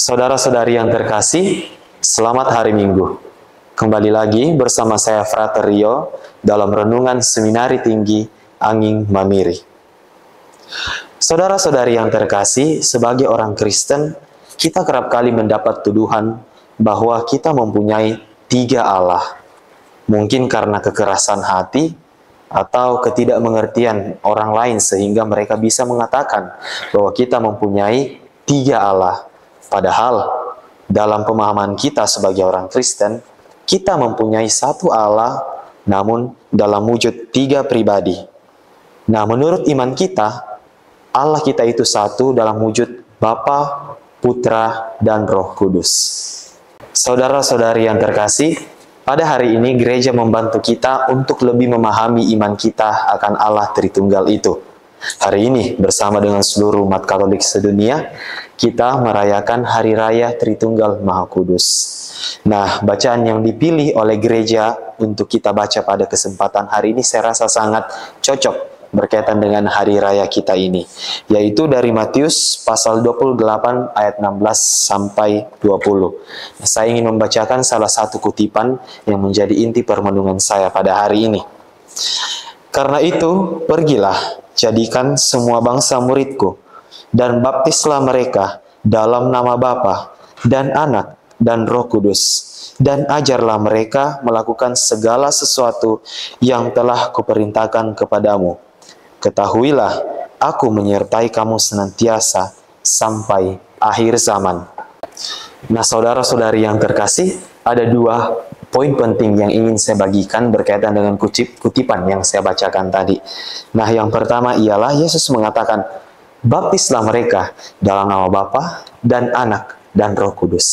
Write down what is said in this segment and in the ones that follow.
Saudara-saudari yang terkasih, selamat hari Minggu. Kembali lagi bersama saya Frater Rio dalam Renungan Seminari Tinggi Angin Mamiri. Saudara-saudari yang terkasih, sebagai orang Kristen, kita kerap kali mendapat tuduhan bahwa kita mempunyai 3 Allah. Mungkin karena kekerasan hati atau ketidakmengertian orang lain sehingga mereka bisa mengatakan bahwa kita mempunyai 3 Allah. Padahal, dalam pemahaman kita sebagai orang Kristen, kita mempunyai 1 Allah, namun dalam wujud 3 pribadi. Nah, menurut iman kita, Allah kita itu satu dalam wujud Bapa, Putra, dan Roh Kudus. Saudara-saudari yang terkasih, pada hari ini gereja membantu kita untuk lebih memahami iman kita akan Allah Tritunggal itu. Hari ini bersama dengan seluruh umat Katolik sedunia, kita merayakan Hari Raya Tritunggal Maha Kudus. Nah, bacaan yang dipilih oleh gereja untuk kita baca pada kesempatan hari ini saya rasa sangat cocok berkaitan dengan Hari Raya kita ini, yaitu dari Matius pasal 28 ayat 16 sampai 20. Saya ingin membacakan salah satu kutipan yang menjadi inti permenungan saya pada hari ini. Karena itu, pergilah, jadikan semua bangsa muridku, dan baptislah mereka dalam nama Bapa dan Anak dan Roh Kudus, dan ajarlah mereka melakukan segala sesuatu yang telah kuperintahkan kepadamu. Ketahuilah, aku menyertai kamu senantiasa sampai akhir zaman. Nah, saudara-saudari yang terkasih, ada 2 poin penting yang ingin saya bagikan berkaitan dengan kutipan yang saya bacakan tadi. Nah, yang pertama ialah Yesus mengatakan, baptislah mereka dalam nama Bapa dan Anak dan Roh Kudus.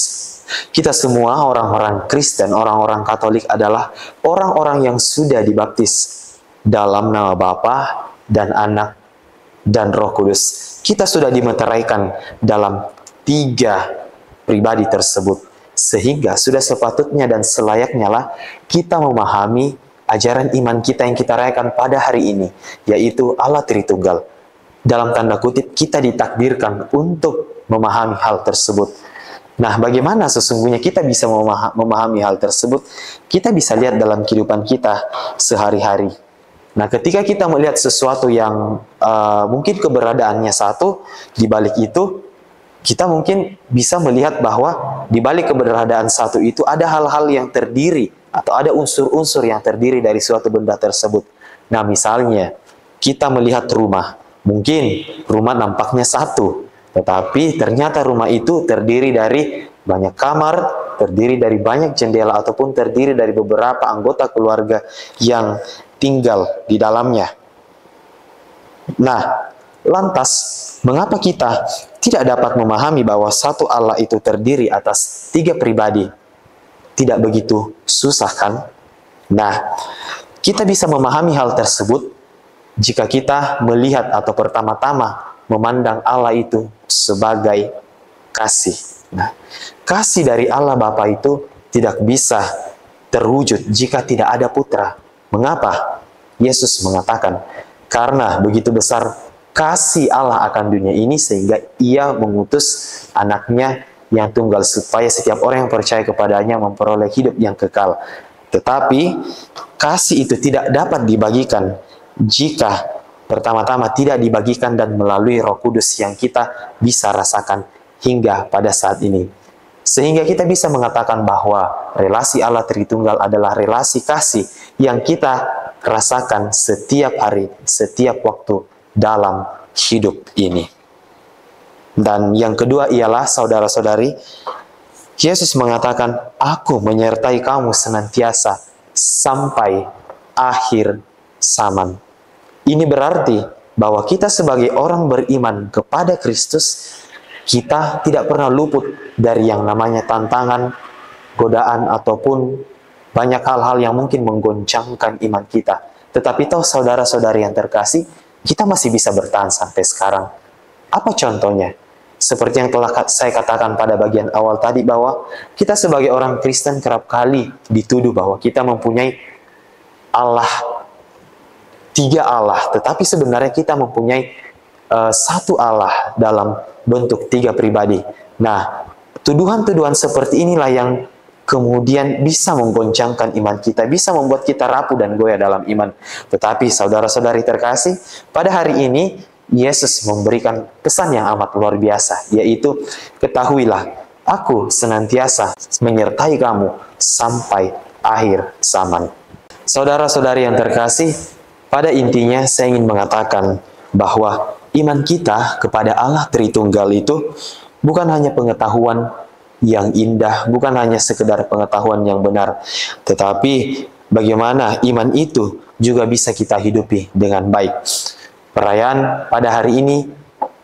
Kita semua orang-orang Kristen, orang-orang Katolik adalah orang-orang yang sudah dibaptis dalam nama Bapa dan Anak dan Roh Kudus. Kita sudah dimeteraikan dalam 3 pribadi tersebut. Sehingga sudah sepatutnya dan selayaknya lah kita memahami ajaran iman kita yang kita rayakan pada hari ini, yaitu Allah Tritunggal. Dalam tanda kutip, kita ditakdirkan untuk memahami hal tersebut. Nah, bagaimana sesungguhnya kita bisa memahami hal tersebut? Kita bisa lihat dalam kehidupan kita sehari-hari. Nah, ketika kita melihat sesuatu yang mungkin keberadaannya satu, di balik itu kita mungkin bisa melihat bahwa di balik keberadaan satu itu ada hal-hal yang terdiri atau ada unsur-unsur yang terdiri dari suatu benda tersebut. Nah, misalnya kita melihat rumah, mungkin rumah nampaknya satu, tetapi ternyata rumah itu terdiri dari banyak kamar, terdiri dari banyak jendela, ataupun terdiri dari beberapa anggota keluarga yang tinggal di dalamnya. Nah, lantas mengapa kita tidak dapat memahami bahwa satu Allah itu terdiri atas 3 pribadi? Tidak begitu susah, kan? Nah, kita bisa memahami hal tersebut jika kita melihat atau pertama-tama memandang Allah itu sebagai kasih. Nah, kasih dari Allah Bapa itu tidak bisa terwujud jika tidak ada putra. Mengapa? Yesus mengatakan, karena begitu besar kasih Allah akan dunia ini sehingga ia mengutus anaknya yang tunggal supaya setiap orang yang percaya kepadanya memperoleh hidup yang kekal. Tetapi kasih itu tidak dapat dibagikan jika pertama-tama tidak dibagikan dan melalui Roh Kudus yang kita bisa rasakan hingga pada saat ini. Sehingga kita bisa mengatakan bahwa relasi Allah Tritunggal adalah relasi kasih yang kita rasakan setiap hari, setiap waktu dalam hidup ini. Dan yang kedua ialah, saudara-saudari, Yesus mengatakan, aku menyertai kamu senantiasa sampai akhir zaman. Ini berarti bahwa kita sebagai orang beriman kepada Kristus, kita tidak pernah luput dari yang namanya tantangan, godaan, ataupun banyak hal-hal yang mungkin menggoncangkan iman kita. Tetapi tahu saudara-saudari yang terkasih, kita masih bisa bertahan sampai sekarang. Apa contohnya? Seperti yang telah saya katakan pada bagian awal tadi, bahwa kita sebagai orang Kristen kerap kali dituduh bahwa kita mempunyai Allah, 3 Allah, tetapi sebenarnya kita mempunyai 1 Allah dalam bentuk 3 pribadi. Nah, Tuduhan-tuduhan seperti inilah yang kemudian bisa menggoncangkan iman kita, bisa membuat kita rapuh dan goyah dalam iman. Tetapi saudara-saudari terkasih, pada hari ini Yesus memberikan pesan yang amat luar biasa, yaitu ketahuilah, aku senantiasa menyertai kamu sampai akhir zaman. Saudara-saudari yang terkasih, pada intinya saya ingin mengatakan bahwa iman kita kepada Allah Tritunggal itu bukan hanya pengetahuan yang indah, bukan hanya sekedar pengetahuan yang benar, tetapi bagaimana iman itu juga bisa kita hidupi dengan baik. Perayaan pada hari ini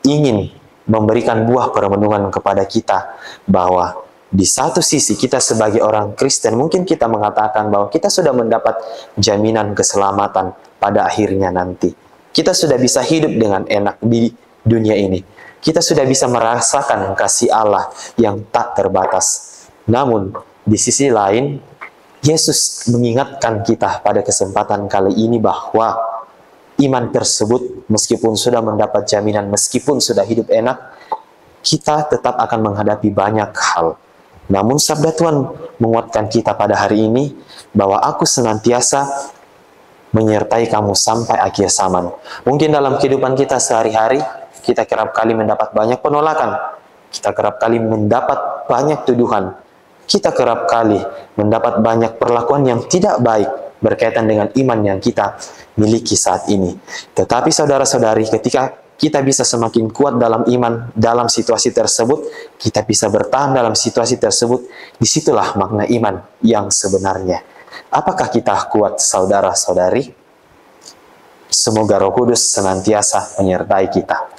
ingin memberikan buah permenungan kepada kita bahwa di satu sisi kita sebagai orang Kristen mungkin kita mengatakan bahwa kita sudah mendapat jaminan keselamatan pada akhirnya nanti. Kita sudah bisa hidup dengan enak di dunia ini. Kita sudah bisa merasakan kasih Allah yang tak terbatas. Namun, di sisi lain, Yesus mengingatkan kita pada kesempatan kali ini bahwa iman tersebut, meskipun sudah mendapat jaminan, meskipun sudah hidup enak, kita tetap akan menghadapi banyak hal. Namun, sabda Tuhan menguatkan kita pada hari ini bahwa aku senantiasa menyertai kamu sampai akhir zaman. Mungkin dalam kehidupan kita sehari-hari, kita kerap kali mendapat banyak penolakan. Kita kerap kali mendapat banyak tuduhan. Kita kerap kali mendapat banyak perlakuan yang tidak baik berkaitan dengan iman yang kita miliki saat ini. Tetapi saudara-saudari, ketika kita bisa semakin kuat dalam iman, dalam situasi tersebut, kita bisa bertahan dalam situasi tersebut, disitulah makna iman yang sebenarnya. Apakah kita kuat, saudara-saudari? Semoga Roh Kudus senantiasa menyertai kita.